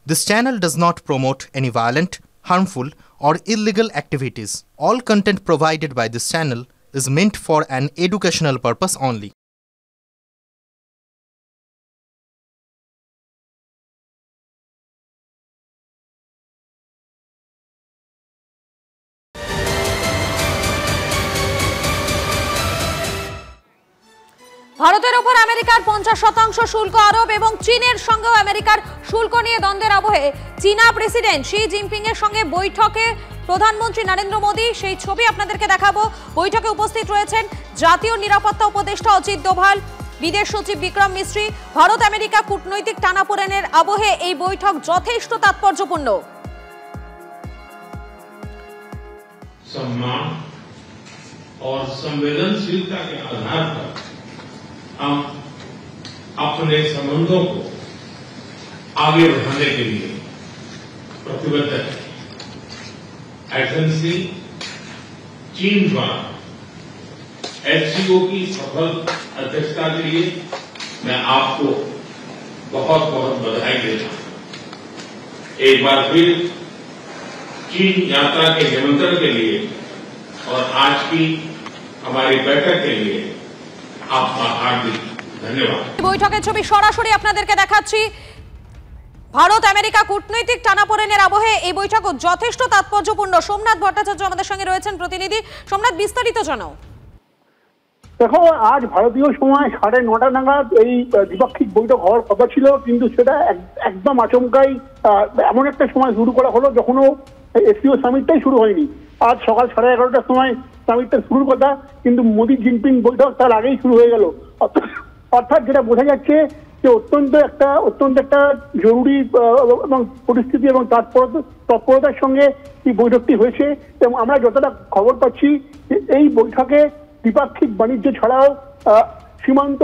This channel does not promote any violent, harmful, or illegal activities. All content provided by this channel is meant for an educational purpose only. ভারতের উপর আমেরিকার 50% শুল্ক আরোপ এবং চীনের সঙ্গেও আমেরিকার শুল্ক নিয়ে দ্বন্দ্বের আবহে চীনা প্রেসিডেন্ট শি জিনপিং এর সঙ্গে বৈঠকে প্রধানমন্ত্রী নরেন্দ্র মোদী, সেই ছবি আপনাদেরকে দেখাবো। বৈঠকে উপস্থিত রয়েছেন জাতীয় নিরাপত্তা উপদেষ্টা অজিত দোভাল, বিদেশ সচিব বিক্রম মিস্ত্রি। ভারত আমেরিকা কূটনৈতিক টানাপোড়েনের আবহে এই বৈঠক যথেষ্ট তাৎপর্যপূর্ণ। सम्मान और संवेदनशीलता के आधार पर हम अपने संबंधों को आगे बढ़ाने के लिए प्रतिबद्ध हैं। एजेंसी चीन द्वारा एचसीओ की सफल अध्यक्षता के लिए मैं आपको बहुत बहुत बधाई देता हूं। एक बार फिर चीन यात्रा के निमंत्रण के लिए और आज की हमारी बैठक के लिए आपका हार्दिक धन्यवाद। বৈঠকের ছবি সরাসরি আপনাদেরকে দেখাচ্ছি। ভারত আমেরিকা কূটনৈতিক টানাপোড়েনের আবহে এই বৈঠক যথেষ্ট তাৎপর্যপূর্ণ। সোমনাথ ভট্টাচার্য আমাদের সঙ্গে রয়েছেন প্রতিনিধি। সোমনাথ, বিস্তারিত জানাও। দেখো, আজ ভারতীয় সময় 9:30 নাগাদ এই দ্বিপাক্ষিক বৈঠক হওয়ার কথা ছিল, কিন্তু সেটা একদম আচমকাই এমন একটা সময় শুরু করা হলো যখনও এসসিও সামিটটাই শুরু হয়নি। আজ সকাল 11:30টার সময় সামিটটা শুরুর কথা, কিন্তু মোদী জিনপিং বৈঠক তার আগেই শুরু হয়ে গেল। অর্থাৎ যেটা বোঝা যাচ্ছে যে অত্যন্ত একটা জরুরি এবং পরিস্থিতি এবং তৎপরতার সঙ্গে এই বৈঠকটি হয়েছে। এবং আমরা যতটা খবর পাচ্ছি যে এই বৈঠকে দ্বিপাক্ষিক বাণিজ্য ছাড়াও সীমান্ত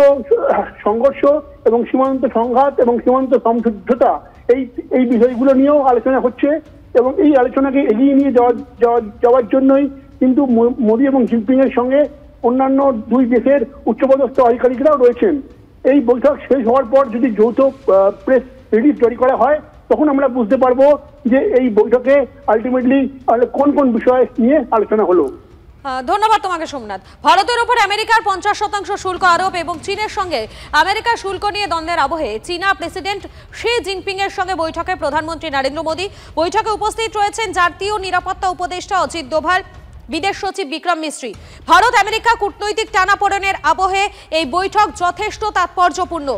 সংঘর্ষ এবং সীমান্ত সংঘাত এবং সীমান্ত সমঝোতা এই বিষয়গুলো নিয়েও আলোচনা হচ্ছে। এবং এই আলোচনাকে এগিয়ে নিয়ে যাওয়ার জন্যই কিন্তু মোদী এবং জিনপিং এর সঙ্গে অন্যান্য দুই দেশের উচ্চপদস্থ আধিকারিকরাও রয়েছেন। এই বৈঠক শেষ হওয়ার পর যদি যৌথ প্রেস রিলিজ জারি করা হয়, তখন আমরা বুঝতে পারবো যে এই বৈঠকে আলটিমেটলি কোন কোন বিষয় নিয়ে আলোচনা হলো। ধন্যবাদ তোমাকে সোমনাথ। ভারতের উপর আমেরিকার 50% শুল্ক আরোপ এবং চীনের সঙ্গে আমেরিকার শুল্ক নিয়ে দ্বন্দ্বের আবহে চীনা প্রেসিডেন্ট শি জিনপিং এর সঙ্গে বৈঠকে প্রধানমন্ত্রী নরেন্দ্র মোদী। বৈঠকে উপস্থিত রয়েছেন জাতীয় নিরাপত্তা উপদেষ্টা অজিত দোভাল, বিদেশ সচিব বিক্রম মিস্ত্রি। ভারত আমেরিকা কূটনৈতিক টানাপোড়েনের আবহে এই বৈঠক যথেষ্ট তাৎপর্যপূর্ণ।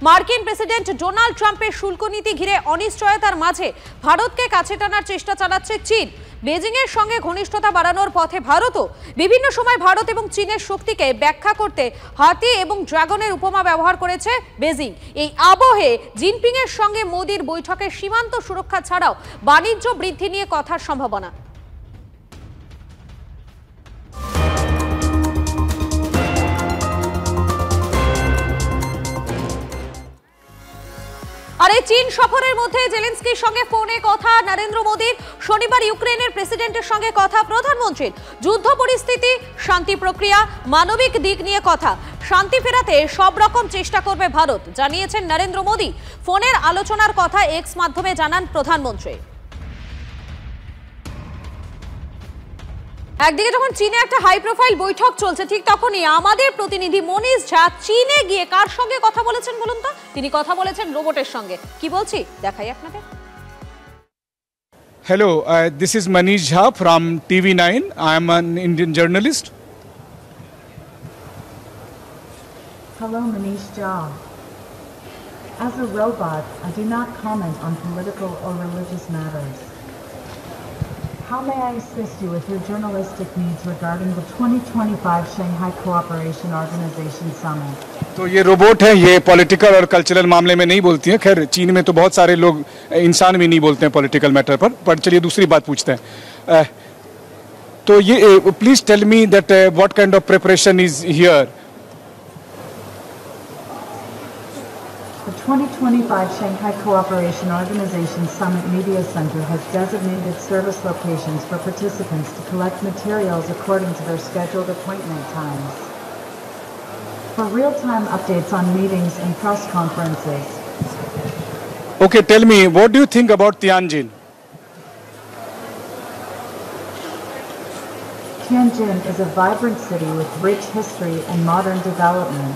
মার্কিন প্রেসিডেন্ট ডোনাল্ড ট্রাম্পের শুল্ক নীতি ঘিরে অনিশ্চয়তার মাঝে ভারতকে কাছে টানার চেষ্টা চালাচ্ছে চীন। বেজিং এর সঙ্গে ঘনিষ্ঠতা বাড়ানোর পথে ভারতও। বিভিন্ন সময় ভারত এবং চীনের শক্তিকে ব্যাখ্যা করতে হাতি এবং ড্রাগনের উপমা ব্যবহার করেছে বেজিং। এই আবহে জিনপিং এর সঙ্গে মোদির বৈঠকে সীমান্ত সুরক্ষা ছাড়াও বাণিজ্য বৃদ্ধি নিয়ে কথার সম্ভাবনা। আর এই চীন সফরের মধ্যে জেলেনস্কির সঙ্গে ফোনে কথা নরেন্দ্র মোদীর, শনিবার ইউক্রেনের প্রেসিডেন্টের সঙ্গে কথা প্রধানমন্ত্রীর। যুদ্ধ পরিস্থিতি, শান্তি প্রক্রিয়া, মানবিক দিক নিয়ে কথা। শান্তি ফেরাতে সব রকম চেষ্টা করবে ভারত, জানিয়েছেন নরেন্দ্র মোদী। ফোনের আলোচনার কথা এক্স মাধ্যমে জানান প্রধানমন্ত্রী। একদিকে যখন চীনে একটা হাই প্রোফাইল বৈঠক চলছে, ঠিক তখনই আমাদের প্রতিনিধি মনীষ ঝা চীনে গিয়ে কার সঙ্গে কথা বলেছেন বলুন তো? তিনি কথা বলেছেন রোবটের সঙ্গে। কি বলছি দেখাই আপনাদের। Hello, this is Manish Jha from TV9. I am an Indian journalist. Hello, Manish Jha. As a robot, I do not comment on political or religious matters. How may I assist you with your journalistic needs regarding the 2025 Shanghai Cooperation Organization Summit? तो ये robot है, ये political और cultural मामले में नहीं बोलती है। खैर, चीन में तो बहुत सारे लोग, इंसान भी नहीं बोलते हैं पॉलिटिकल मैटर पर चलिए दूसरी बात पूछते हैं। तो ये please tell me that what kind of preparation is here. The 2025 Shanghai Cooperation Organization Summit Media Center has designated service locations for participants to collect materials according to their scheduled appointment times. For real-time updates on meetings and press conferences, Okay, tell me, what do you think about Tianjin? Tianjin is a vibrant city with rich history and modern development.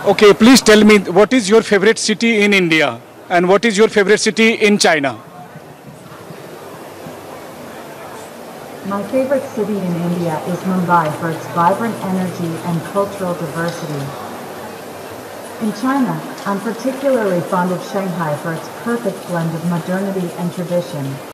Okay, please tell me, what is your favorite city in India? And what is your favorite city in China? My favorite city in India is Mumbai for its vibrant energy and cultural diversity. In China, I'm particularly fond of Shanghai for its perfect blend of modernity and tradition.